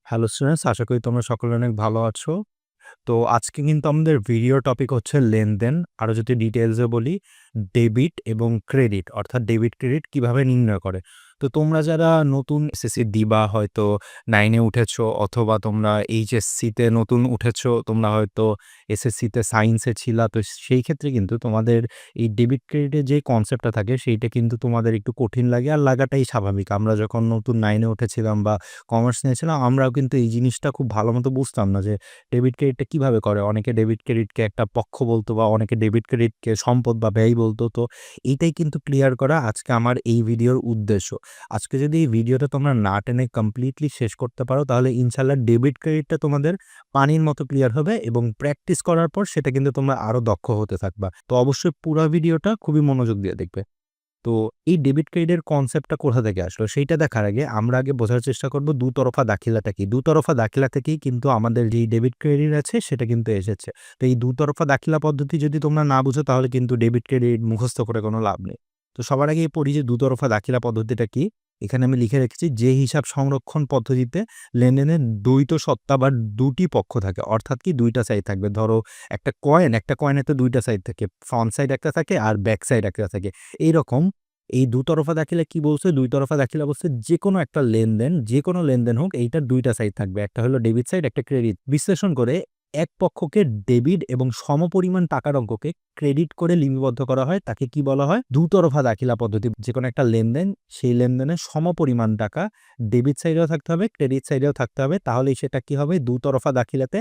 Hello students, আশা করি তোমরা সকলে অনেক ভালো আছো। তো আজকে কিন্তু আমাদের ভিডিও টপিক হচ্ছে লেনদেন। আরো যদি ডিটেইলসে বলি, ডেবিট এবং ক্রেডিট, অর্থাৎ ডেবিট ক্রেডিট কিভাবে নির্ণয় করে। তো তোমরা যারা নতুন এসএসসি দিবা, হয়তো 9 এ উঠেছো অথবা তোমরা এইচএসসি তে নতুন উঠেছো, তোমরা হয়তো এসএসসি তে সায়েন্সে ছিলা। তো সেই ক্ষেত্রে কিন্তু তোমাদের এই ডেবিট ক্রেডিটের যে কনসেপ্টটা থাকে সেইটা কিন্তু তোমাদের একটু কঠিন লাগে, আর লাগাটাই স্বাভাবিক। আমরা যখন নতুন 9 এ উঠেছিলাম বা কমার্স নিয়েছিলাম, আমরাও কিন্তু এই জিনিসটা খুব ভালো মতো বুঝতাম না যে ডেবিট ক্রেডিটটা কিভাবে করে? অনেকে ডেবিট ক্রেডিটকে একটা পক্ষ বলতো বা অনেকে ডেবিট ক্রেডিটকে সম্পদ বা ব্যয় বলতো। তো এইটাই কিন্তু ক্লিয়ার করা আজকে আমার এই ভিডিওর উদ্দেশ্য। আজকে যদি এই ভিডিওটা তোমরা না টেনে কমপ্লিটলি শেষ করতে পারো, তাহলে ইনশাআল্লাহ ডেবিট ক্রেডিটটা তোমাদের পানির মতো ক্লিয়ার হবে এবং প্র্যাকটিস করার পর সেটা কিন্তু তোমরা আরো দক্ষ হতে থাকবা। তো অবশ্যই পুরা ভিডিওটা খুবই মনোযোগ দিয়ে দেখবে। তো এই ডেবিট ক্রেডিটের কনসেপ্টটা কোথা থেকে আসলো সেইটা দেখার আগে আমরা আগে বোঝার চেষ্টা করব দুতরফা দাখিলাটা কি। দুতরফা দাখিলা থেকেই কিন্তু আমাদের যেই ডেবিট ক্রেডিট আছে সেটা কিন্তু এসেছে। তো এই দুতরফা দাখিলা পদ্ধতি যদি তোমরা না বুঝো, তাহলে কিন্তু ডেবিট ক্রেডিট মুখস্থ করে কোনো লাভ নেই। তো সবার আগে পড়ি যে দুতরফা দাখিলা পদ্ধতিটা কি। এখানে আমি লিখে রেখেছি, যে হিসাব সংরক্ষণ পদ্ধতিতে লেনদেনের দ্বৈত সত্তা বা দুটি পক্ষ থাকে, অর্থাৎ কি দুইটা সাইড থাকবে। ধরো একটা কয়েনের তো দুইটা সাইড থাকে, ফ্রন্ট সাইড একটা থাকে আর ব্যাক সাইড একটা থাকে। এইরকম এই দুতরফা দাখিলা কি বলছে? দুই তরফা দাখিলা বলছে যেকোনো একটা লেনদেন, যেকোনো লেনদেন হোক, এইটার ২ টা সাইড থাকবে। একটা হলো ডেবিট সাইড, একটা ক্রেডিট। বিশ্লেষণ করে এক পক্ষকে ডেবিট এবং সমপরিমাণ টাকার অঙ্ককে ক্রেডিট করে লিপিবদ্ধ করা হয়। তাকে কি বলা হয়? দুতরফা দাখিলা পদ্ধতি। যেকোনো একটা লেনদেন, সেই লেনদেনের সমপরিমাণ টাকা ডেবিট সাইডেও থাকতে হবে, ক্রেডিট সাইডেও থাকতে হবে। তাহলেই সেটা কি হবে? দুতরফা দাখিলাতে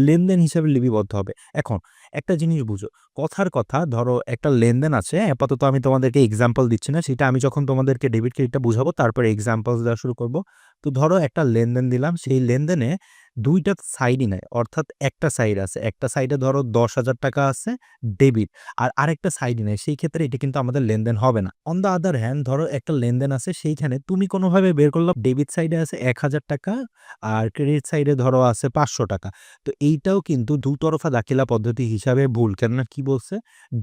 লেনদেন হিসেবে লিপিবদ্ধ হবে। এখন একটা জিনিস বুঝো, কথার কথা, ধরো একটা লেনদেন আছে, আপাতত আমি তোমাদেরকে এক্সাম্পল দিচ্ছি না, সেটা আমি যখন তোমাদেরকে ডেবিট ক্রেডিটটা বুঝাবো তারপরে এক্সাম্পল দেওয়া শুরু করব। তো ধরো একটা লেনদেন দিলাম, সেই লেনদেনে দুইটা সাইডই নাই, অর্থাৎ একটা সাইড আছে, একটা সাইডে ধরো ১০,০০০ টাকা আছে ডেবিট, আর আরেকটা সাইডই নাই। সেই ক্ষেত্রে এটা কিন্তু আমাদের লেনদেন হবে না। অন দ্য আদার হ্যান্ড, ধরো একটা লেনদেন আছে, সেইখানে তুমি কোনোভাবে বের করলে ডেবিট সাইডে আছে ১,০০০ টাকা আর ক্রেডিট সাইডে ধরো আছে ৫০০ টাকা। তো এইটাও কিন্তু দুতরফা দাখিলা পদ্ধতি হিসাবে ভুল। কেননা কি বলছে?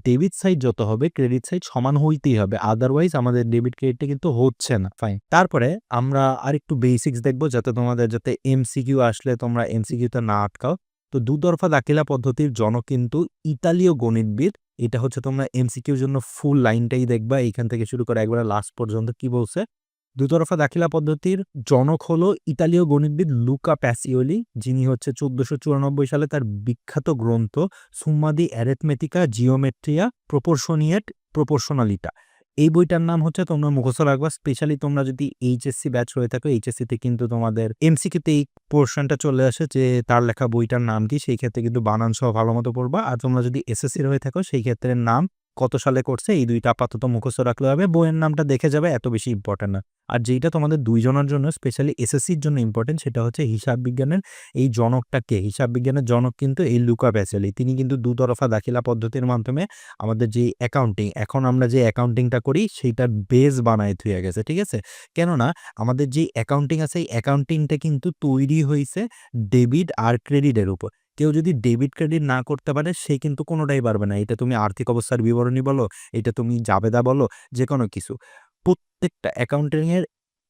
ডেবিট সাইড যত হবে ক্রেডিট সাইড সমান হইতেই হবে। আদারওয়াইজ আমাদের ডেবিট ক্রেডিটটা কিন্তু হচ্ছে না। ফাইন। তারপরে আমরা আরেকটু বেসিক্স দেখব, যাতে তোমাদের এমসিকিউ আসলে তোমরা এমসিকিউতে না আটকাও। তো দুতরফা দাখিলা পদ্ধতির জনক কিন্তু ইতালীয় গণিতবিদ। এটা হচ্ছে তোমরা এমসিকিউর জন্য ফুল লাইনটাই দেখবা, এইখান থেকে শুরু করে একবারে লাস্ট পর্যন্ত কি বলছে। দুতরফা দাখিলা পদ্ধতির জনক হলো ইতালীয় গণিতবিদ লুকা প্যাসিওলি, যিনি হচ্ছে ১৪৯৪ সালে তার বিখ্যাত গ্রন্থ সুম্মা দি অ্যারিথমেটিকা জিওমেট্রিয়া প্রপোর্শনালিটা, এই বইটার নাম হচ্ছে, তোমরা মুখস্থ রাখবা। স্পেশালি তোমরা যদি এইচএসসি ব্যাচ হয়ে থাকো, এইচএসসিতে কিন্তু তোমাদের এমসিকিউতে এই পোর্শনটা চলে আসে যে তার লেখা বইটার নাম কি। সেই ক্ষেত্রে কিন্তু বানান সহ ভালো মতো পড়বা। আর তোমরা যদি এসএসসির হয়ে থাকো, সেই ক্ষেত্রে নাম, কত সালে করছে, এই দুইটা আপাতত মুখস্থ রাখলে হবে। বইয়ের নামটা দেখে যাবে, এত বেশি ইম্পর্টেন্ট না। আর যেইটা তোমাদের দুইজনের জন্য স্পেশালি এসএসসির জন্য ইম্পর্টেন্ট, সেটা হচ্ছে হিসাব বিজ্ঞানের এই জনকটা কে। হিসাব বিজ্ঞানের জনক কিন্তু এই লুকা প্যাসিওলি। তিনি কিন্তু দুতরফা দাখিলা পদ্ধতির মাধ্যমে আমাদের যে অ্যাকাউন্টিং, এখন আমরা যে অ্যাকাউন্টিংটা করি সেইটার বেস বানায় থুইয়া গেছে। ঠিক আছে? কেননা আমাদের যে অ্যাকাউন্টিং আছে, এই অ্যাকাউন্টিংটা কিন্তু তৈরি হইছে ডেবিট আর ক্রেডিটের উপর। কেউ যদি ডেবিট ক্রেডিট না করতে পারে, সে কিন্তু কোনোটাই পারবে না। এটা তুমি আর্থিক অবস্থার বিবরণী বলো, এটা তুমি জাবেদা বলো, যেকোনো কিছু। প্রত্যেকটা অ্যাকাউন্টিং এর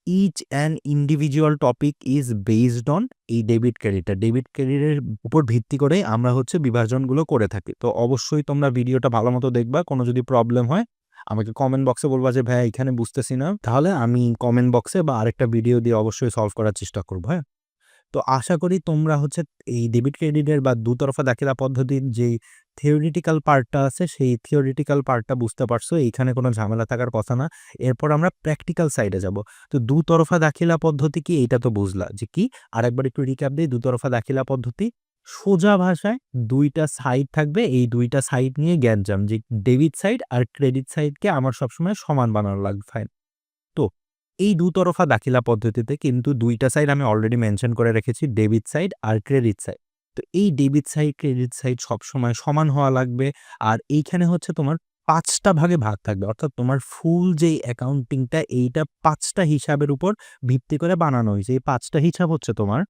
each and individual topic is based on এই ডেবিট ক্রেডিটটা। ডেবিট ক্রেডিটের উপর ভিত্তি করেই আমরা হচ্ছে বিভাজনগুলো করে থাকি। তো অবশ্যই তোমরা ভিডিওটা ভালো মতো দেখবা। কোনো যদি প্রবলেম হয় আমাকে কমেন্ট বক্সে বলবা যে ভাইয়া এখানে বুঝতেছি না, তাহলে আমি কমেন্ট বক্সে বা আরেকটা ভিডিও দিয়ে অবশ্যই সলভ করার চেষ্টা করবো। হ্যাঁ, তো আশা করি তোমরা হচ্ছে এই ডেবিট ক্রেডিটের বা দুতরফা দাখিলা পদ্ধতির যেই থিওরিটিক্যাল পার্টটা আছে, সেই থিওরিটিক্যাল পার্টটা বুঝতে পারছো। এইখানে কোনো ঝামেলা থাকার কথা না। এরপর আমরা প্র্যাকটিক্যাল সাইডে যাব। তো দুতরফা দাখিলা পদ্ধতি কি, এইটা তো বুঝলা যে কি। আরেকবার একটু রিক্যাপ দিই। দুতরফা দাখিলা পদ্ধতি সোজা ভাষায় দুইটা সাইড থাকবে, এই দুইটা সাইড নিয়ে গ্যাঞ্জাম যে ডেবিট সাইড আর ক্রেডিট সাইডকে আমার সবসময় সমান বানানো লাগবে। ফাইন। তো এই দুতরফা দাখিলা পদ্ধতিতে কিন্তু ২ টা সাইড আমি অলরেডি মেনশন করে রেখেছি, ডেবিট সাইড আর ক্রেডিট সাইড। তো এই ডেবিট সাইড, ক্রেডিট সাইড সবসময় সমান হওয়া লাগবে। আর এইখানে হচ্ছে তোমার ৫ টা ভাগে ভাগ থাকবে। অর্থাৎ তোমার ফুল যেই অ্যাকাউন্টিংটা, এইটা ৫ টা হিসাবের উপর ভিত্তি করে বানানো হইছে। এই ৫ টা হিসাব হচ্ছে তোমার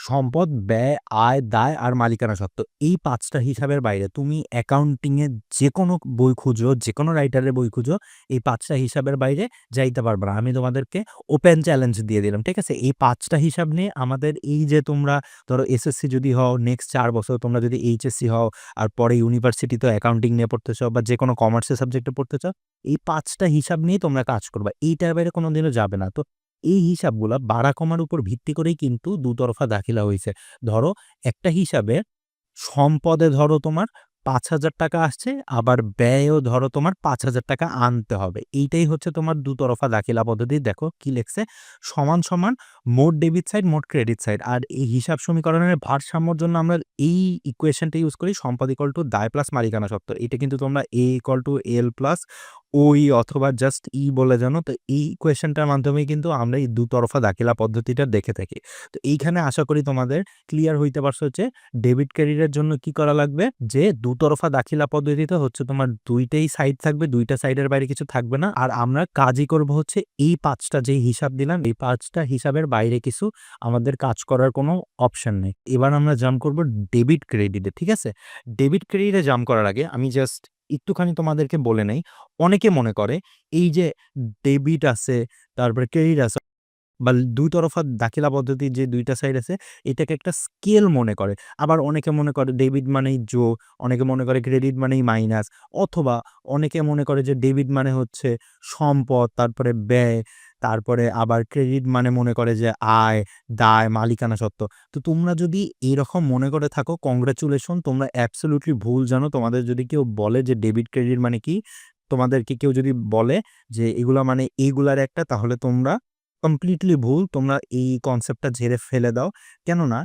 সম্পদ, ব্যয়, আয়, দায় আর মালিকানা সত্ত্ব। এই ৫ টা হিসাবের বাইরে তুমি অ্যাকাউন্টিং এ যেকোনো বই খুঁজো, যেকোনো রাইটারের বই খুঁজো, এই ৫ টা হিসাবের বাইরে যাইতে পারবা না। আমি তোমাদেরকে ওপেন চ্যালেঞ্জ দিয়ে দিলাম। ঠিক আছে? এই ৫ টা হিসাব নিয়ে আমাদের এই যে তোমরা ধরো এসএসসি যদি হও, নেক্সট ৪ বছর তোমরা যদি এইচএসসি হও, আর পরে ইউনিভার্সিটিতেও অ্যাকাউন্টিং নিয়ে পড়তে চাও বা যেকোনো কমার্সের সাবজেক্টে পড়তে চাও, এই ৫ টা হিসাব নিয়েই তোমরা কাজ করবা। এইটার বাইরে কোনোদিনও যাবে না। তো এই হিসাবগুলা বাড়া কমার উপর ভিত্তি করেই কিন্তু দুতরফা দাখিলা হইছে। ধরো একটা হিসাবে সম্পদে ধরো তোমার ৳৫,০০০ আসছে, আবার ব্যয়েও ধরো তোমার ৳৫,০০০ আনতে হবে। এইটাই হচ্ছে তোমার দুতরফা দাখিলা পদ্ধতি। দেখো কি লেখছে? সমান, সমান মোট ডেবিট সাইড, মোট ক্রেডিট সাইড। আর এই হিসাব সমীকরণের ভারসাম্যর জন্য আমরা এই ইকুয়েশনটা ইউজ করি সম্পদ ইকুয়াল টু দায় প্লাস মালিকানা সত্ত্ব। এটা কিন্তু তোমরা A equal to L plus OE অথবা জাস্ট E বলে জানো। তো এই ইকুয়েশনটার মাধ্যমেই কিন্তু আমরা এই দুতরফা দাখিলা পদ্ধতিটা দেখে থাকি। তো এইখানে আশা করি তোমাদের ক্লিয়ার হইতে পারছে হচ্ছে ডেবিট ক্রেডিটের জন্য কি করা লাগবে, যে দুতরফা দাখিলা পদ্ধতিতে হচ্ছে তোমার ২ টাই সাইড থাকবে, ২ টা সাইডের বাইরে কিছু থাকবে না। আর আমরা কাজই করব হচ্ছে এই ৫ টা যেই হিসাব দিলাম, এই ৫ টা হিসাবের বাইরে কিছু আমাদের কাজ করার কোনো অপশন নেই। এবার আমরা জাম্প করব ডেবিট ক্রেডিটে। ঠিক আছে? ডেবিট ক্রেডিটে জাম্প করার আগে আমি জাস্ট একটুখানি তোমাদেরকে বলে নেই। অনেকে মনে করে এই যে ডেবিট আছে, তারপরে ক্রেডিট আছে বা ২ তরফা দাখিলা পদ্ধতির যে ২ টা সাইড আছে, এটাকে একটা স্কেল মনে করে। আবার অনেকে মনে করে ডেবিট মানেই যোগ, অনেকে মনে করে ক্রেডিট মানেই মাইনাস, অথবা অনেকে মনে করে যে ডেবিট মানে হচ্ছে সম্পদ, তারপরে ব্যয়, তারপরে আবার ক্রেডিট মানে মনে করে যে আয়, দায়, মালিকানা সত্ত্ব। তো তোমরা যদি এরকম মনে করে থাকো, কংগ্রাচুলেশন, তোমরা অ্যাবসোলিউটলি ভুল জানো। তোমাদের যদি কেউ বলে যে ডেবিট ক্রেডিট মানে কি, তোমাদেরকে কেউ যদি বলে যে এগুলা মানে এইগুলার একটা, তাহলে তোমরা কমপ্লিটলি ভুল। তোমরা এই কনসেপ্টটা ঝেড়ে ফেলে দাও। কেননা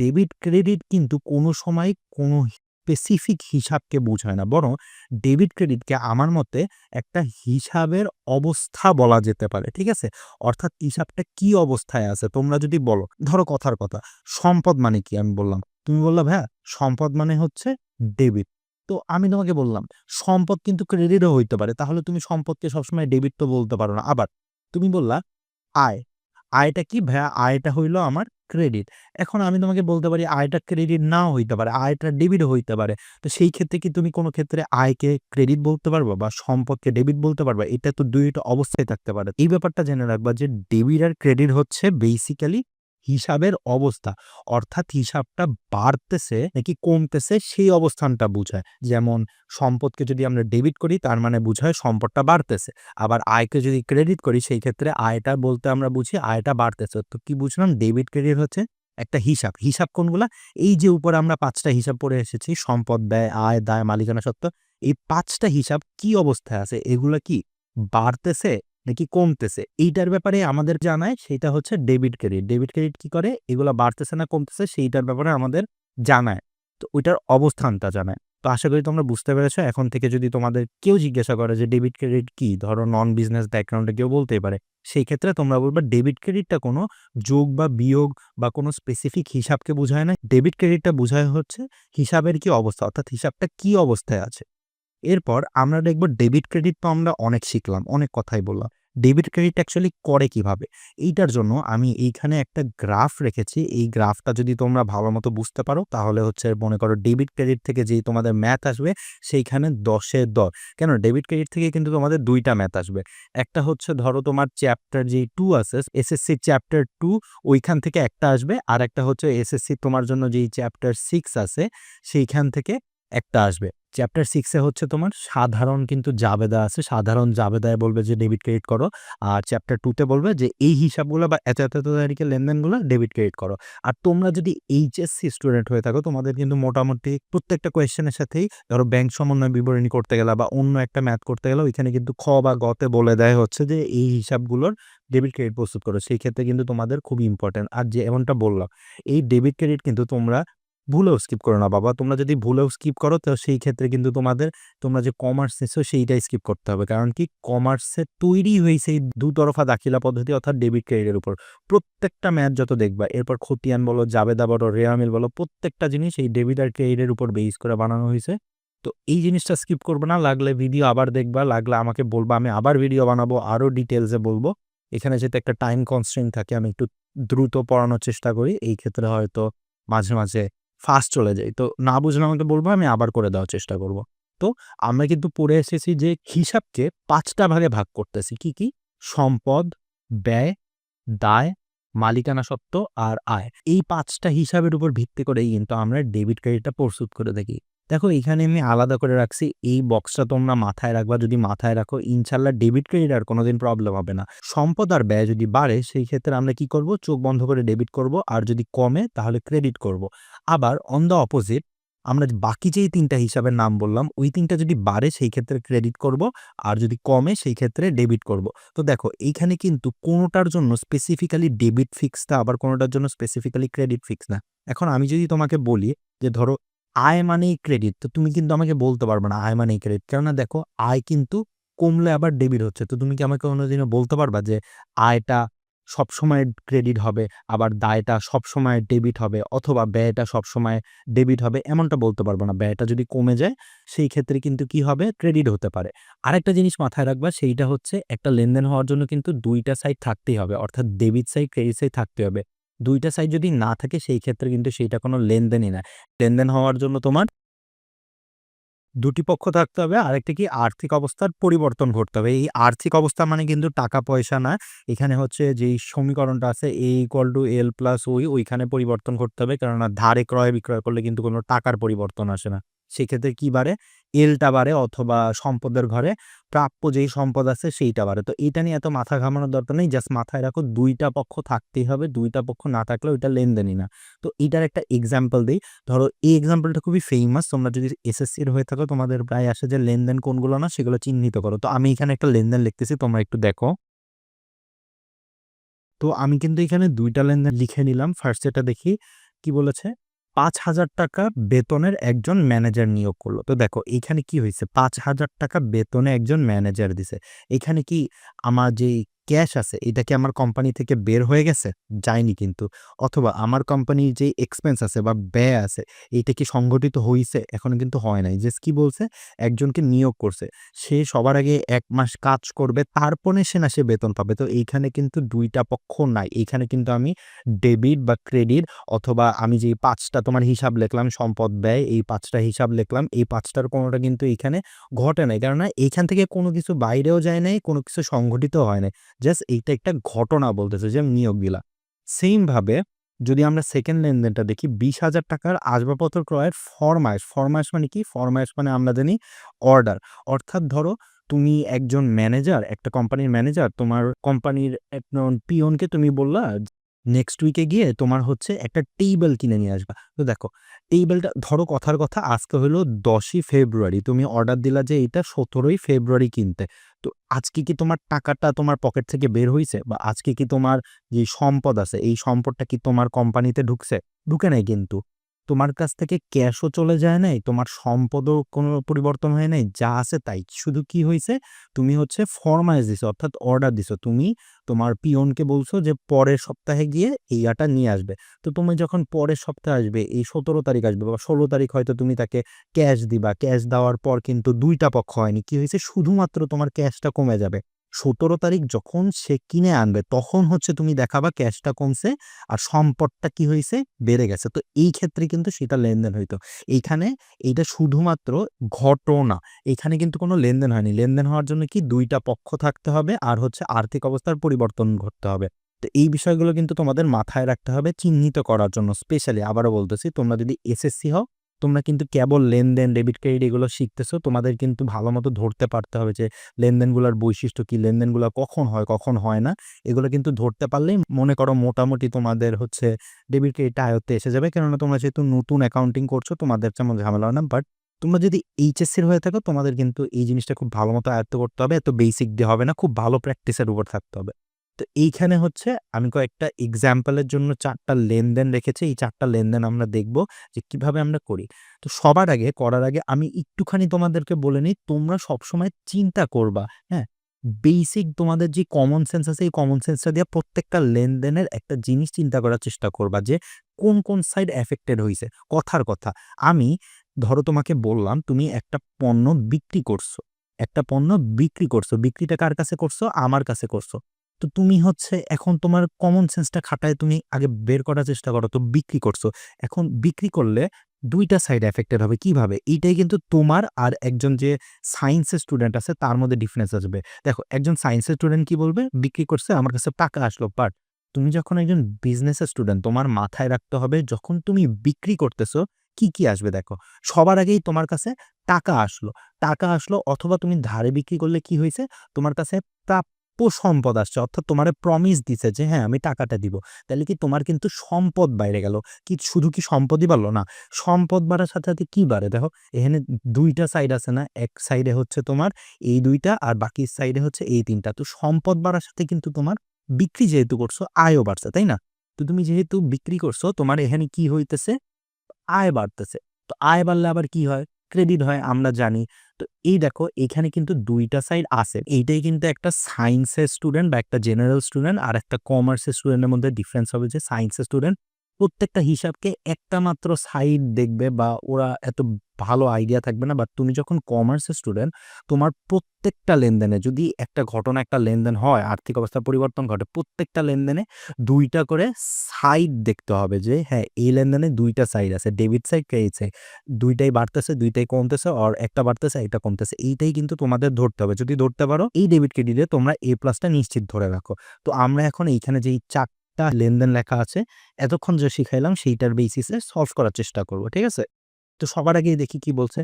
ডেবিট ক্রেডিট কিন্তু কোনো সময় কোনো স্পেসিফিক হিসাবকে বোঝায় না। বরং ডেবিট ক্রেডিটকে আমার মতে একটা হিসাবের অবস্থা বলা যেতে পারে। ঠিক আছে? অর্থাৎ হিসাবটা কি অবস্থায় আছে তোমরা যদি বলো, ধরো কথার কথা, সম্পদ মানে কি? আমি বললাম। তুমি বললা, "ভাইয়া সম্পদ মানে হচ্ছে ডেবিট।" তো আমি তোমাকে বললাম, সম্পদ কিন্তু ক্রেডিটও হইতে পারে। তাহলে তুমি সম্পদকে সবসময় ডেবিট তো বলতে পারো না। আবার তুমি বললা আয়। আয়টা কি? ভাইয়া আয়টা হইলো আমার ক্রেডিট। এখন আমি তোমাকে বলতে পারি আয়টা ক্রেডিট নাও হইতে পারে, আয়টা ডেবিটও হইতে পারে। তো সেই ক্ষেত্রে কি তুমি কোনো ক্ষেত্রে আয়কে ক্রেডিট বলতে পারবা বা সম্পদকে ডেবিট বলতে পারবা? এটা তো ২ টা অবস্থায় থাকতে পারে। এই ব্যাপারটা জেনে রাখবা যে ডেবিট আর ক্রেডিট হচ্ছে বেসিক্যালি হিসাবের অবস্থা। অর্থাৎ হিসাবটা বাড়তেছে নাকি কমতেছে সেই অবস্থানটা বুঝায়। যেমন সম্পদকে যদি আমরা ডেবিট করি তার মানে বুঝায় সম্পদটা বাড়তেছে। আবার আয়কে যদি ক্রেডিট করি সেই ক্ষেত্রে আয়টা বলতে আমরা বুঝি আয়টা বাড়তেছে। তো কি বুঝলাম? ডেবিট ক্রেডিট হচ্ছে একটা হিসাব। হিসাব কোনগুলা? এই যে উপরে আমরা ৫ টা হিসাব পড়ে এসেছি, সম্পদ, ব্যয়, আয়, দায়, মালিকানা সত্ত্ব। এই ৫ টা হিসাব কি অবস্থায় আছে? এগুলা কি বাড়তেছে নাকি কমতেছে? এইটার ব্যাপারে আমাদের জানায় সেইটা হচ্ছে ডেবিট ক্রেডিট। ডেবিট ক্রেডিট কি করে? এগুলা বাড়তেছে না কমতেছে সেইটার ব্যাপারে আমাদের জানায়। তো ওইটার অবস্থানটা জানায়। তো আশা করি তোমরা বুঝতে পেরেছ। এখন থেকে যদি তোমাদের কেউ জিজ্ঞাসা করে যে ডেবিট ক্রেডিট কি? ধরো নন বিজনেস ব্যাকগ্রাউন্ডে কেউ বলতেই পারে। সেই ক্ষেত্রে তোমরা বলবা ডেবিট ক্রেডিটটা কোনো যোগ বা বিয়োগ বা কোনো স্পেসিফিক হিসাবকে বুঝায় না। ডেবিট ক্রেডিটটা বুঝায় হচ্ছে হিসাবের কি অবস্থা, অর্থাৎ হিসাবটা কি অবস্থায় আছে। এরপর আমরা দেখব ডেবিট ক্রেডিট তো আমরা অনেক শিখলাম, অনেক কথাই বললাম। ডেবিট ক্রেডিট অ্যাকচুয়ালি করে কিভাবে? এইটার জন্য আমি এইখানে একটা গ্রাফ রেখেছি। এই গ্রাফটা যদি তোমরা ভালোমতো বুঝতে পারো তাহলে হচ্ছে মনে করো ডেবিট ক্রেডিট থেকে যেই তোমাদের ম্যাথ আসবে সেইখানে ১০ এ ১০। কেন? ডেবিট ক্রেডিট থেকে কিন্তু তোমাদের ২ টা ম্যাথ আসবে। একটা হচ্ছে ধরো তোমার চ্যাপ্টার যেই ২ আছে, এসএসসি চ্যাপ্টার ২ ওইখান থেকে একটা আসবে। আরেকটা হচ্ছে এসএসসি তোমার জন্য যেই চ্যাপ্টার ৬ আছে সেইখান থেকে একটা আসবে। চ্যাপ্টার 6 এ হচ্ছে তোমার সাধারণ কিন্তু জাবেদা আছে। সাধারণ জাবেদায় বলবে যে ডেবিট ক্রেডিট করো। আর চ্যাপ্টার 2 তে বলবে যে এই হিসাবগুলো বা এত তারিখের লেনদেনগুলো ডেবিট ক্রেডিট করো। আর তোমরা যদি এইচএসসি স্টুডেন্ট হয়ে থাকো তোমাদের কিন্তু মোটামুটি প্রত্যেকটা কোয়েশ্চেনের সাথেই ধরো ব্যাংক সমন্বয় বিবরণী করতে গেলা বা অন্য একটা ম্যাথ করতে গেলে ওইখানে কিন্তু খ বা গ তে বলে দেয় হচ্ছে যে এই হিসাবগুলোর ডেবিট ক্রেডিট প্রস্তুত করো। সেই ক্ষেত্রে কিন্তু তোমাদের খুবই ইম্পোর্টেন্ট। আর যে এমনটা বললাম, এই ডেবিট ক্রেডিট কিন্তু তোমরা ভুলেও স্কিপ করো না বাবা। তোমরা যদি ভুলেও স্কিপ করো তো সেই ক্ষেত্রে কিন্তু তোমরা যে কমার্স নিচ্ছ সেইটাই স্কিপ করতে হবে। কারণ কি কমার্সে তৈরি হইছে এই দুতরফা দাখিলা পদ্ধতি অর্থাৎ ডেবিট ক্রেডিটের উপর। প্রত্যেকটা ম্যাথ যত দেখবা, এরপর খতিয়ান বলো, জাবেদা বলো, রেওয়া মিল বলো, প্রত্যেকটা জিনিস এই ডেবিট আর ক্রেডিটের উপর বেস করে বানানো হইছে। তো এই জিনিসটা স্কিপ করবে না। লাগলে ভিডিও আবার দেখবা, লাগলে আমাকে বলবা, আমি আবার ভিডিও বানাবো, আরো ডিটেইলসে বলবো। এখানে যেহেতু একটা টাইম কনস্ট্রেন্ট থাকে, আমি একটু দ্রুত পড়ানোর চেষ্টা করি। এই ক্ষেত্রে হয়তো মাঝে, মাঝে ফাস্ট চলে যাই। তো না বুঝলে আমাকে বলবা, আমি আবার করে দেওয়ার চেষ্টা করব। তো আমরা কিন্তু পড়ে এসেছি যে হিসাবকে ৫ টা ভাগে ভাগ করতেছি। কি, কি? সম্পদ, ব্যয়, দায়, মালিকানা সত্ত্ব আর আয়। এই ৫ টা হিসাবের উপর ভিত্তি করেই কিন্তু আমরা ডেবিট ক্রেডিটটা প্রস্তুত করে থাকি। দেখো এখানে আমি আলাদা করে রাখছি। এই বক্সটা তোমরা মাথায় রাখবা। যদি মাথায় রাখো ইনশাআল্লাহ ডেবিট ক্রেডিট আর কোনোদিন প্রবলেম হবে না। সম্পদ আর ব্যয় যদি বাড়ে সেই ক্ষেত্রে আমরা কি করব? চোখ বন্ধ করে ডেবিট করব। আর যদি কমে তাহলে ক্রেডিট করব। আবার অন দ্য অপোজিট আমরা বাকি যেই ৩ টা হিসাবের নাম বললাম, ওই ৩ টা যদি বাড়ে সেই ক্ষেত্রে ক্রেডিট করব। আর যদি কমে সেই ক্ষেত্রে ডেবিট করব। তো দেখো এইখানে কিন্তু কোনোটার জন্য স্পেসিফিক্যালি ডেবিট ফিক্স না, আবার কোনোটার জন্য স্পেসিফিক্যালি ক্রেডিট ফিক্স না। এখন আমি যদি তোমাকে বলি যে ধরো আয় মানেই ক্রেডিট, তো তুমি কিন্তু আমাকে বলতে পারবে না আয় মানেই ক্রেডিট। কেননা দেখো আয় কিন্তু কমলে আবার ডেবিট হচ্ছে। তো তুমি কি আমাকে কোনোদিনও বলতে পারবা যে আয়টা সবসময় ক্রেডিট হবে, আবার দায়টা সবসময় ডেবিট হবে, অথবা ব্যয়টা সবসময় ডেবিট হবে, এমনটা বলতে পারবো না। ব্যয়টা যদি কমে যায় সেই ক্ষেত্রে কিন্তু কি হবে? ক্রেডিট হতে পারে। আরেকটা জিনিস মাথায় রাখবা, সেইটা হচ্ছে একটা লেনদেন হওয়ার জন্য কিন্তু ২ টা সাইড থাকতেই হবে। অর্থাৎ ডেবিট সাইড, ক্রেডিট সাইড থাকতে হবে। ২ টা সাইড যদি না থাকে সেই ক্ষেত্রে কিন্তু সেইটা কোনো লেনদেনই না। লেনদেন হওয়ার জন্য তোমার ২ টি পক্ষ থাকতে হবে। আরেকটা কি? আর্থিক অবস্থার পরিবর্তন ঘটতে হবে। এই আর্থিক অবস্থা মানে কিন্তু টাকা-পয়সা না। এখানে হচ্ছে যেই সমীকরণটা আছে A = L + ওই, ওইখানে পরিবর্তন করতে হবে। কেননা ধারে ক্রয়-বিক্রয় করলে কিন্তু কোনো টাকার পরিবর্তন আসে না। সেক্ষেত্রে কি বাড়ে? এলটা বাড়ে, অথবা সম্পদের ঘরে প্রাপ্য যেই সম্পদ আছে সেইটা বাড়ে। তো এইটা নিয়ে এত মাথা ঘামানোর দরকার নেই। জাস্ট মাথায় রাখো ২ টা পক্ষ থাকতেই হবে। ২ টা পক্ষ না থাকলে ওইটা লেনদেনই না। তো এইটার একটা এক্সাম্পল দেই। ধরো এই এক্সাম্পলটা খুবই ফেমাস। তোমরা যদি এসএসসির হয়ে থাকো তোমাদের প্রায় আসে যে লেনদেন কোনগুলো না সেগুলো চিহ্নিত করো। তো আমি এখানে একটা লেনদেন লিখতেছি, তোমরা একটু দেখো। তো আমি কিন্তু এখানে ২ টা লেনদেন লিখে নিলাম। ফার্স্ট এটা দেখি কি বলেছে? ৳৫,০০০ বেতনের একজন ম্যানেজার নিয়োগ করল। তো দেখো এইখানে কি হইছে? ৳৫,০০০ বেতনে একজন ম্যানেজার দিছে। এখানে কি আমার যেই ক্যাশ আছে এটা কি আমার কোম্পানি থেকে বের হয়ে গেছে? যায়নি কিন্তু। অথবা আমার কোম্পানির যেই এক্সপেন্স আছে বা ব্যয় আছে এইটা কি সংঘটিত হইছে? এখনো কিন্তু হয় নাই। জাস্ট কি বলছে? একজনকে নিয়োগ করছে। সে সবার আগে ১ মাস কাজ করবে, তারপরে সে না সে বেতন পাবে। তো এইখানে কিন্তু ২ টা পক্ষ নাই। এইখানে কিন্তু আমি ডেবিট বা ক্রেডিট, অথবা আমি যেই ৫ টা তোমার হিসাব লিখলাম সম্পদ, ব্যয়, এই ৫ টা হিসাব লিখলাম। এই ৫ টার কোনোটা কিন্তু এইখানে ঘটে নাই। কেননা এইখান থেকে কোনো কিছু বাইরেও যায় নাই, কোনো কিছু সংঘটিতও হয় নাই। জাস্ট এইটা একটা ঘটনা বলতেছে যে আমি নিয়োগ দিলাম। সেইম ভাবে যদি আমরা সেকেন্ড লেনদেনটা দেখি, ৳২০,০০০ আসবাবপত্র ক্রয়ের ফরমায়েশ। ফরমায়েশ মানে কি? ফরমায়েশ মানে আমরা জানি অর্ডার। অর্থাৎ ধরো তুমি একজন ম্যানেজার, একটা কোম্পানির ম্যানেজার, তোমার কোম্পানির একজন পিয়নকে তুমি বললা নেক্সট উইকে গিয়ে তোমার হচ্ছে একটা টেবল কিনে নিয়ে আসবা। তো দেখো টেবলটা ধরো কথার কথা আজকে হলো ১০ই ফেব্রুয়ারি। তুমি অর্ডার দিলা যে এটা ১৭ই ফেব্রুয়ারি কিনতে। তো আজকে কি তোমার টাকাটা তোমার পকেট থেকে বের হইছে? বা আজকে কি তোমার যে সম্পদ আছে এই সম্পদটা কি তোমার কোম্পানিতে ঢুকছে? ঢুকে নাই কিন্তু। তোমার কাছ থেকে ক্যাশও চলে যায় নাই, তোমার সম্পদও কোনো পরিবর্তন হয় নাই। যা আছে তাই। শুধু কি হইছে? তুমি হচ্ছে ফরমায়েশ দিছো, অর্থাৎ অর্ডার দিছো। তুমি তোমার পিয়নকে বলছো যে পরের সপ্তাহে গিয়ে এই ইয়াটা নিয়ে আসবে। তো তুমি যখন পরের সপ্তাহে আসবে, এই ১৭ তারিখ আসবে বা ১৬ তারিখ হয়তো তুমি তাকে ক্যাশ দিবা। ক্যাশ দেওয়ার পর কিন্তু ২ টা পক্ষ হয়নি। কি হইছে? শুধুমাত্র তোমার ক্যাশটা কমে যাবে। ১৭ তারিখ যখন সে কিনে আনবে তখন হচ্ছে তুমি দেখাবা ক্যাশটা কমছে আর সম্পদটা কি হইছে? বেড়ে গেছে। তো এই ক্ষেত্রে কিন্তু সেটা লেনদেন হইতো। এইখানে এইটা শুধুমাত্র ঘটনা। এখানে কিন্তু কোনো লেনদেন হয়নি। লেনদেন হওয়ার জন্য কি ২ টা পক্ষ থাকতে হবে আর হচ্ছে আর্থিক অবস্থার পরিবর্তন ঘটতে হবে। তো এই বিষয়গুলো কিন্তু তোমাদের মাথায় রাখতে হবে চিহ্নিত করার জন্য। স্পেশালি আবারও বলতেছি, তোমরা যদি এসএসসি হও, তোমরা কিন্তু কেবল লেনদেন, ডেবিট, ক্রেডিট এগুলো শিখতেছো। তোমাদের কিন্তু ভালোমতো ধরতে পারতে হবে যে লেনদেনগুলার বৈশিষ্ট্য কি, লেনদেনগুলা কখন হয়, কখন হয় না। এগুলো কিন্তু ধরতে পারলেই মনে করো মোটামুটি তোমাদের হচ্ছে ডেবিট, ক্রেডিটটা আয়ত্তে এসে যাবে। কেননা তোমরা যেহেতু নতুন অ্যাকাউন্টিং করছো তোমাদের তেমন ঝামেলা হয় না। বাট তোমরা যদি এইচএসসির হয়ে থাকো তোমাদের কিন্তু এই জিনিসটা খুব ভালোমতো আয়ত্ত করতে হবে। এত বেসিক দিয়ে হবে না। খুব ভালো প্র্যাকটিসের উপর থাকতে হবে। তো এইখানে হচ্ছে আমি কয়েকটা এক্সাম্পলের জন্য ৪ টা লেনদেন রেখেছি। এই ৪ টা লেনদেন আমরা দেখব যে কিভাবে আমরা করি। তো সবার আগে করার আগে আমি একটুখানি তোমাদেরকে বলে নিই, তোমরা সবসময় চিন্তা করবা, হ্যাঁ? বেসিক তোমাদের যে কমন সেন্স আছে এই কমন সেন্সটা দিয়ে প্রত্যেকটা লেনদেনের একটা জিনিস চিন্তা করার চেষ্টা করবা যে কোন সাইড এফেক্টেড হইছে। কথার কথা আমি ধরো তোমাকে বললাম তুমি একটা পণ্য বিক্রি করছো। একটা পণ্য বিক্রি করছো। বিক্রিটা কার কাছে করছো? আমার কাছে করছো। তো তুমি হচ্ছে এখন তোমার কমন সেন্সটা খাটায় তুমি আগে বের করার চেষ্টা করো। তো বিক্রি করছো। এখন বিক্রি করলে ২ টা সাইড এফেক্টেড হবে। কিভাবে? এইটাই কিন্তু তোমার আর একজন যে সায়েন্সের স্টুডেন্ট আছে তার মধ্যে ডিফারেন্স আসবে। দেখো একজন সায়েন্সের স্টুডেন্ট কি বলবে? বিক্রি করছে আমার কাছে টাকা আসলো। বাট তুমি যখন একজন বিজনেসের স্টুডেন্ট তোমার মাথায় রাখতে হবে যখন তুমি বিক্রি করতেছো কি আসবে দেখো। সবার আগেই তোমার কাছে টাকা আসলো। টাকা আসলো অথবা তুমি ধারে বিক্রি করলে কি হইছে? তোমার কাছে প্রাপ্য সম্পদ আসছে। অর্থাৎ তোমারে প্রমিস দিছে যে হ্যাঁ, আমি টাকাটা দিব। তাইলে কি তোমার কিন্তু সম্পদ বাইরে গেল। শুধু কি সম্পদই বাড়লো? না। সম্পদ বাড়ার সাথে কি বাড়ে? দেখো এখানে ২ টা সাইড আছে না? এক সাইডে হচ্ছে তোমার এই ২ টা আর বাকি সাইডে হচ্ছে এই ৩ টা। তো সম্পদ বাড়ার সাথে কিন্তু তোমার বিক্রি যেহেতু করছো আয়ও বাড়ছে, তাই না? তো তুমি যেহেতু বিক্রি করছো তোমার এখানে কি হইতেছে? আয় বাড়তেছে। তো আয় বাড়লে আবার কি হয়? ক্রেডিট হয় আমরা জানি। তো এই দেখো এখানে কিন্তু ২ টা সাইড আছে। এইটাই কিন্তু একটা সায়েন্সের স্টুডেন্ট বা একটা জেনারেল স্টুডেন্ট আর একটা কমার্সের স্টুডেন্টের মধ্যে ডিফারেন্স হবে যে সায়েন্সের স্টুডেন্ট প্রত্যেকটা হিসাবকে একটা মাত্র সাইড দেখবে বা ওরা এত ভালো আইডিয়া থাকবে না। বাট তুমি যখন কমার্সের স্টুডেন্ট তোমার প্রত্যেকটা লেনদেনে যদি একটা ঘটনা একটা লেনদেন হয়, আর্থিক অবস্থার পরিবর্তন ঘটে, প্রত্যেকটা লেনদেনে ২ টা করে সাইড দেখতে হবে যে হ্যাঁ, এই লেনদেনে ২ টা সাইড আছে। Debit side, credit side. ২ টাই বাড়তেছে, ২ টাই কমতেছে অর একটা বাড়তেছে, একটা কমতেছে। এইটাই কিন্তু তোমাদের ধরতে হবে। যদি ধরতে পারো এই ডেবিট ক্রেডিটে তোমরা A+ টা নিশ্চিত ধরে রাখো। তো আমরা এখন এইখানে যেই ৪ টা লেনদেন লেখা আছে, এতক্ষণ যে শিখাইলাম সেইটার বেসিসে সলভ করার চেষ্টা করব। ঠিক আছে? তো সবার আগেই দেখি কি বলছে?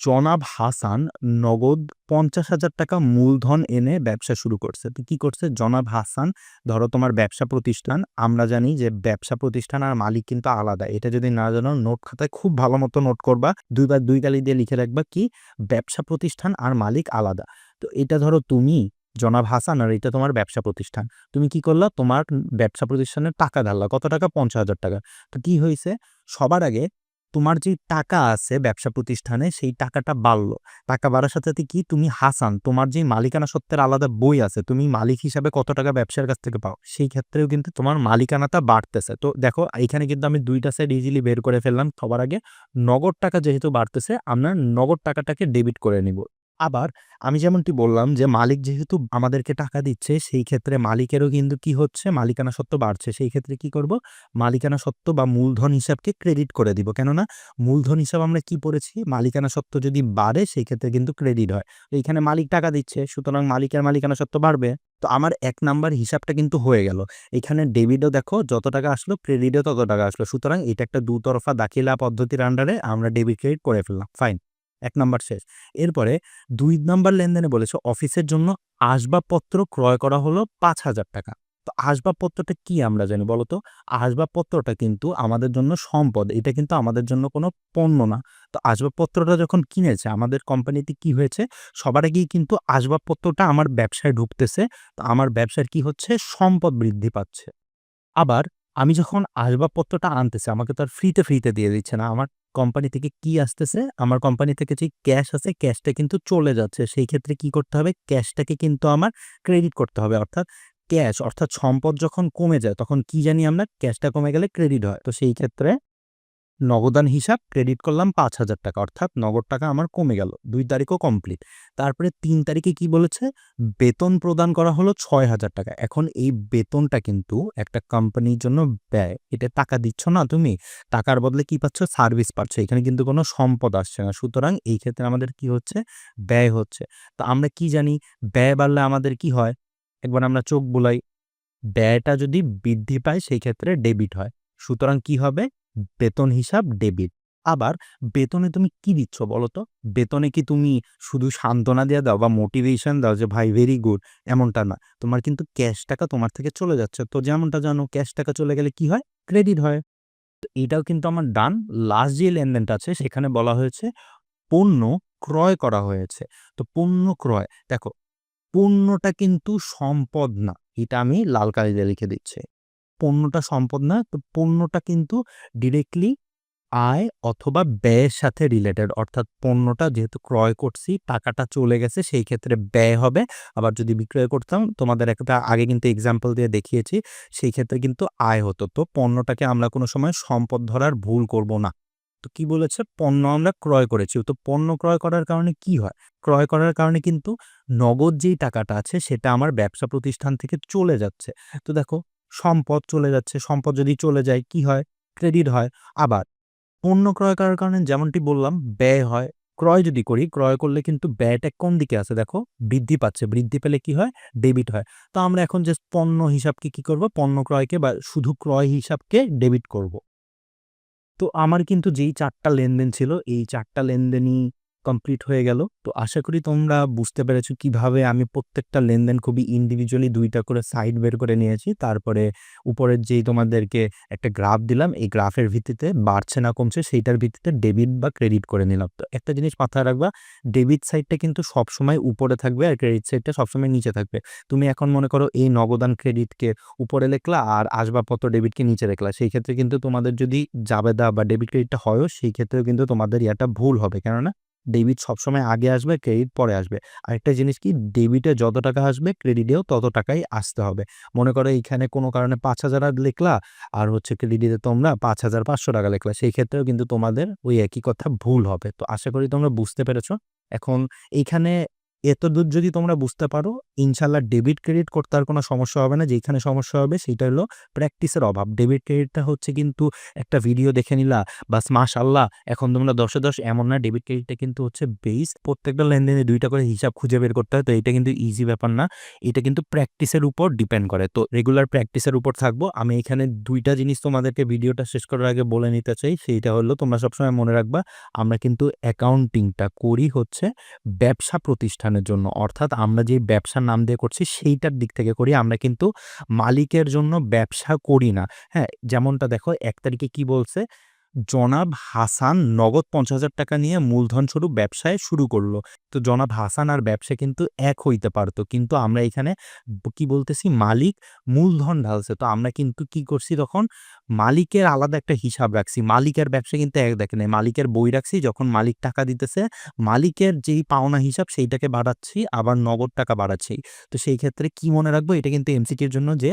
জনাব হাসান নগদ ৳৫০,০০০ মূলধন এনে ব্যবসা শুরু করছে। তো কি করছে? জনাব হাসান ধরো তোমার ব্যবসা প্রতিষ্ঠান। আমরা জানি যে ব্যবসা প্রতিষ্ঠান আর মালিক কিন্তু আলাদা। এটা যদি না জানো নোট খাতায় খুব ভালো মতো নোট করবা। ২ বার ২ কালি দিয়ে লিখে রাখবা কি? ব্যবসা প্রতিষ্ঠান আর মালিক আলাদা। তো এটা ধরো তুমি জনাব হাসান আর এটা তোমার ব্যবসা প্রতিষ্ঠান। তুমি কি করলা? তোমার ব্যবসা প্রতিষ্ঠানের টাকা ঢাললা। কত টাকা? ৳৫০,০০০। তো কি হইছে? সবার আগে তোমার যে টাকা আছে ব্যবসা প্রতিষ্ঠানে সেই টাকাটা বাড়লো। টাকা বাড়ার সাথে কি তুমি হাসান তোমার যে মালিকানা সত্ত্বের আলাদা বই আছে, তুমি মালিক হিসাবে কত টাকা ব্যবসার কাছ থেকে পাও, সেই ক্ষেত্রেও কিন্তু তোমার মালিকানাটা বাড়তেছে। তো দেখো এইখানে কিন্তু আমি ২ টা সাইড ইজিলি বের করে ফেললাম। সবার আগে নগদ টাকা যেহেতু বাড়তেছে, আমরা নগদ টাকাটাকে ডেবিট করে নিব। আবার আমি যেমনটি বললাম যে মালিক যেহেতু আমাদেরকে টাকা দিচ্ছে, সেই ক্ষেত্রে মালিকেরও কিন্তু কি হচ্ছে? মালিকানা সত্ত্ব বাড়ছে। সেই ক্ষেত্রে কি করব? মালিকানা সত্ত্ব বা মূলধন হিসাবকে ক্রেডিট করে দিব। কেননা মূলধন হিসাব আমরা কি পড়েছি? মালিকানা সত্ত্ব যদি বাড়ে সেই ক্ষেত্রে কিন্তু ক্রেডিট হয়। তো এইখানে মালিক টাকা দিচ্ছে, সুতরাং মালিকের মালিকানা সত্ত্ব বাড়বে। তো আমার ১ নাম্বার হিসাবটা কিন্তু হয়ে গেল। এখানে ডেবিটও দেখো যত টাকা আসলো, ক্রেডিটও তত টাকা আসলো। সুতরাং এটা একটা দুতরফা দাখিলা পদ্ধতির আন্ডারে আমরা ডেবিট ক্রেডিট করে ফেললাম। ফাইন। ১ নাম্বার শেষ। এরপরে ২ নাম্বার লেনদেনে বলেছে অফিসের জন্য আসবাবপত্র ক্রয় করা হলো ৳৫,০০০। তো আসবাবপত্রটা কি আমরা জানি বলো তো? আসবাবপত্রটা কিন্তু আমাদের জন্য সম্পদ। এটা কিন্তু আমাদের জন্য কোনো পণ্য না। তো আসবাবপত্রটা যখন কিনেছে আমাদের কোম্পানিতে কি হয়েছে? সবার আগেই কিন্তু আসবাবপত্রটা আমার ব্যবসায় ঢুকতেছে। তো আমার ব্যবসার কি হচ্ছে? সম্পদ বৃদ্ধি পাচ্ছে। আবার আমি যখন আসবাবপত্রটা আনতেছি, আমাকে তো আর ফ্রিতে দিয়ে দিচ্ছে না। আমার কোম্পানি থেকে কি আসতেছে? আমার কোম্পানি থেকে যে ক্যাশ আছে, ক্যাশটা কিন্তু চলে যাচ্ছে। সেই ক্ষেত্রে কি করতে হবে? ক্যাশটাকে কিন্তু আমার ক্রেডিট করতে হবে। অর্থাৎ ক্যাশ অর্থাৎ সম্পদ যখন কমে যায়, তখন কি জানি আমরা? ক্যাশটা কমে গেলে ক্রেডিট হয়। তো সেই ক্ষেত্রে নগদান হিসাব ক্রেডিট করলাম ৳৫,০০০ অর্থাৎ নগদ টাকা আমার কমে গেল। ২ তারিখও কমপ্লিট। তারপরে ৩ তারিখে কি বলেছে? বেতন প্রদান করা হলো ৳৬,০০০। এখন এই বেতনটা কিন্তু একটা কোম্পানির জন্য ব্যয়। এটা টাকা দিচ্ছ না তুমি, টাকার বদলে কি পাচ্ছ? সার্ভিস পাচ্ছ। এখানে কিন্তু কোনো সম্পদ আসছে না। সুতরাং এই ক্ষেত্রে আমাদের কি হচ্ছে? ব্যয় হচ্ছে। তো আমরা কি জানি? ব্যয় বাড়লে আমাদের কি হয়? একবার আমরা চোখ বুলাই। ব্যয়টা যদি বৃদ্ধি পায় সেই ক্ষেত্রে ডেবিট হয়। সুতরাং কি হবে? বেতন হিসাব ডেবিট। আবার বেতনে তুমি কি দিচ্ছ বলো তো? বেতনে কি তুমি শুধু সান্ত্বনা দিয়ে দাও বা মোটিভেশন দাও যে ভাই ভেরি গুড এমনটা না। তোমার কিন্তু ক্যাশ টাকা তোমার থেকে চলে যাচ্ছে। তো যেমনটা জানো ক্যাশ টাকা চলে গেলে কি হয়? ক্রেডিট হয়। তো এটাও কিন্তু আমার ডান। লাস্ট যে লেনদেনটা আছে সেখানে বলা হয়েছে পণ্য ক্রয় করা হয়েছে। তো পণ্য ক্রয় দেখো পণ্যটা কিন্তু সম্পদ না। এটা আমি লাল কালি দিয়ে লিখে দিচ্ছি। পণ্যটা সম্পদ না। তো পণ্যটা কিন্তু ডিরেক্টলি আয় অথবা ব্যয়ের সাথে রিলেটেড। অর্থাৎ পণ্যটা যেহেতু ক্রয় করছি, টাকাটা চলে গেছে সেই ক্ষেত্রে ব্যয় হবে। আবার যদি বিক্রয় করতাম তোমাদের একটা আগে কিন্তু এক্সাম্পল দিয়ে দেখিয়েছি, সেই ক্ষেত্রে কিন্তু আয় হতো। তো পণ্যটাকে আমরা কোনো সময় সম্পদ ধরার ভুল করব না। তো কি বলেছে? পণ্য আমরা ক্রয় করেছি। তো পণ্য ক্রয় করার কারণে কি হয়? ক্রয় করার কারণে কিন্তু নগদ যেই টাকাটা আছে সেটা আমার ব্যবসা প্রতিষ্ঠান থেকে চলে যাচ্ছে। তো দেখো সম্পদ চলে যাচ্ছে। সম্পদ যদি চলে যায় কি হয়? ক্রেডিট হয়। আবার পণ্য ক্রয় করার কারণে যেমনটি বললাম ব্যয় হয়। ক্রয় যদি করি, ক্রয় করলে কিন্তু ব্যয়টা কোন দিকে আছে দেখো? বৃদ্ধি পাচ্ছে। বৃদ্ধি পেলে কি হয়? ডেবিট হয়। তো আমরা এখন জাস্ট পণ্য হিসাবকে কি করব? পণ্য ক্রয়কে বা শুধু ক্রয় হিসাবকে ডেবিট করব। তো আমার কিন্তু যেই ৪ টা লেনদেন ছিল, এই ৪ টা লেনদেনই কমপ্লিট হয়ে গেল। তো আশা করি তোমরা বুঝতে পেরেছো কিভাবে আমি প্রত্যেকটা লেনদেন খুবই ইন্ডিভিজুয়ালি ২ টা করে সাইড বের করে নিয়েছি। তারপরে উপরের যেই তোমাদেরকে একটা গ্রাফ দিলাম, এই গ্রাফের ভিত্তিতে বাড়ছে না কমছে সেইটার ভিত্তিতে ডেবিট বা ক্রেডিট করে নিলাম। তো একটা জিনিস মাথায় রাখবা, ডেবিট সাইডটা কিন্তু সবসময় উপরে থাকবে আর ক্রেডিট সাইডটা সবসময় নিচে থাকবে। তুমি এখন মনে করো এই নগদান ক্রেডিটকে উপরে লেখলা আর আসবাবপত্র ডেবিটকে নিচে রাখলা। সেই ক্ষেত্রে কিন্তু তোমাদের যদি জাবেদা বা ডেবিট ক্রেডিটটা হয়ও সেই ক্ষেত্রেও কিন্তু তোমাদের ইয়াটা ভুল হবে। কেননা ডেবিট সবসময় আগে আসবে, ক্রেডিট পরে আসবে। আরেকটা জিনিস কি ডেবিটে যত টাকা আসবে ক্রেডিটেও তত টাকাই আসতে হবে। মনে করো এইখানে কোনো কারণে ৫,০০০ লিখলা আর হচ্ছে ক্রেডিটে তোমরা ৳৫,৫০০ লিখলা। সেই ক্ষেত্রেও কিন্তু তোমাদের ওই একই কথা ভুল হবে। তো আশা করি তোমরা বুঝতে পেরেছো। এখন এইখানে এতদূর যদি তোমরা বুঝতে পারো, ইনশাআল্লাহ ডেবিট ক্রেডিট করতে আর কোনো সমস্যা হবে না। যেইখানে সমস্যা হবে সেইটা হলো প্র্যাকটিসের অভাব। ডেবিট ক্রেডিটটা হচ্ছে কিন্তু একটা ভিডিও দেখে নিলা বাস মাশাআল্লাহ এখন তোমরা ১০ এ ১০ এমন না। ডেবিট ক্রেডিটটা কিন্তু হচ্ছে বেসড প্রত্যেকটা লেনদেনে ২ টা করে হিসাব খুঁজে বের করতে হয়। তো এটা কিন্তু ইজি ব্যাপার না। এটা কিন্তু প্র্যাকটিসের উপর ডিপেন্ড করে। তো রেগুলার প্র্যাকটিসের উপর থাকবো। আমি এখানে ২ টা জিনিস তোমাদেরকে ভিডিওটা শেষ করার আগে বলে নিতে চাই। সেইটা হলো তোমরা সবসময় মনে রাখবা আমরা কিন্তু অ্যাকাউন্টিংটা করি হচ্ছে ব্যবসা প্রতিষ্ঠানের জন্য। অর্থাৎ আমরা যে ব্যবসার নাম দিয়ে করছি সেইটার দিক থেকে করি। আমরা কিন্তু মালিকের জন্য ব্যবসা করি না। হ্যাঁ? যেমনটা দেখো ১ তারিখে কি বলছে? জনাব হাসান নগদ ৳৫০,০০০ নিয়ে মূলধন স্বরূপ ব্যবসায় শুরু করল। তো জনাব হাসান আর ব্যবসা কিন্তু এক হইতে পারত। কিন্তু আমরা এখানে কি বলতেছি? মালিক মূলধন ঢালছে। তো আমরা কিন্তু কি করছি তখন? মালিকের আলাদা একটা হিসাব রাখছি। মালিকের ব্যবসা কিন্তু এক দেখে নাই। মালিকের বই রাখছি যখন মালিক টাকা দিতেছে, মালিকের যেই পাওনা হিসাব সেইটাকে বাড়াচ্ছি, আবার নগদ টাকা বাড়াচ্ছি। তো সেই ক্ষেত্রে কি মনে রাখবো? এটা কিন্তু এমসিকিউর জন্য যে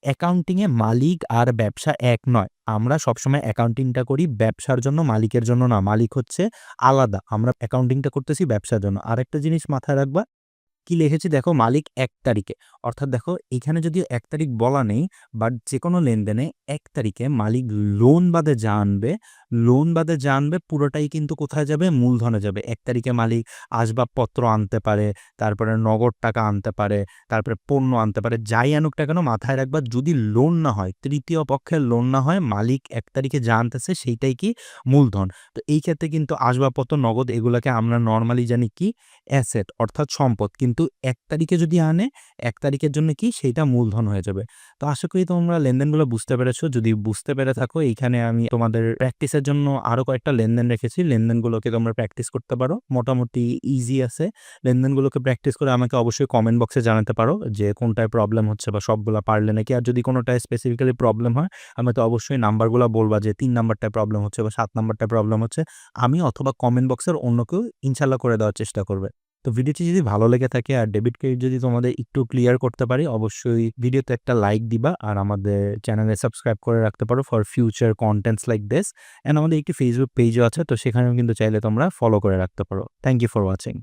অ্যাকাউন্টিং এ মালিক আর ব্যবসা এক নয়। আমরা সবসময় অ্যাকাউন্টিংটা করি ব্যবসার জন্য, মালিকের জন্য না। মালিক হচ্ছে আলাদা। আমরা অ্যাকাউন্টিংটা করতেছি ব্যবসার জন্য। আরেকটা জিনিস মাথায় রাখবা কি লিখেছি দেখো মালিক ১ তারিখে। অর্থাৎ দেখো এখানে যদিও ১ তারিখ বলা নেই, বাট যেকোনো লেনদেনে ১ তারিখে মালিক লোন বাদে যা আনবে, লোন বাদে যা আনবে পুরোটাই কিন্তু কোথায় যাবে? মূলধনে যাবে। ১ তারিখে মালিক আসবাবপত্র আনতে পারে, তারপরে নগদ টাকা আনতে পারে, তারপরে পণ্য আনতে পারে। যাই আনুক না কেন মাথায় রাখবা যদি লোন না হয়, তৃতীয় পক্ষের লোন না হয়, মালিক ১ তারিখে যা আনতেছে সেইটাই কি? মূলধন। তো এই ক্ষেত্রে কিন্তু আসবাবপত্র, নগদ এগুলাকে আমরা নরমালি জানি কি? অ্যাসেট অর্থাৎ সম্পদ। কিন্তু ১ তারিখে যদি আনে ১ তারিখের জন্য কি সেইটা মূলধন হয়ে যাবে। তো আশা করি তোমরা লেনদেনগুলো বুঝতে পেরেছো। যদি বুঝতে পেরে থাকো এইখানে আমি তোমাদের প্র্যাকটিসের জন্য আরো কয়েকটা লেনদেন রেখেছি। লেনদেনগুলোকে তোমরা প্র্যাকটিস করতে পারো। মোটামুটি ইজি আছে। লেনদেনগুলোকে প্র্যাকটিস করে আমাকে অবশ্যই কমেন্ট বক্সে জানাতে পারো যে কোনটায় প্রবলেম হচ্ছে বা সবগুলা পারলে নাকি। আর যদি কোনটায় স্পেসিফিক্যালি প্রবলেম হয় আমাকে অবশ্যই নাম্বারগুলা বলবা যে ৩ নাম্বারটায় প্রবলেম হচ্ছে বা ৭ নাম্বারটায় প্রবলেম হচ্ছে। আমি অথবা কমেন্ট বক্সের অন্য কেউ ইনশাআল্লাহ করে দেওয়ার চেষ্টা করবে। তো ভিডিওটি যদি ভালো লেগে থাকে আর ডেবিট ক্রেডিট যদি তোমাদের একটু ক্লিয়ার করতে পারি, অবশ্যই ভিডিওতে একটা লাইক দিবা আর আমাদের চ্যানেলে সাবস্ক্রাইব করে রাখতে পারো for future contents like this. And আমাদের একটি ফেসবুক পেজও আছে, তো সেখানেও কিন্তু চাইলে তোমরা ফলো করে রাখতে পারো। Thank you for watching.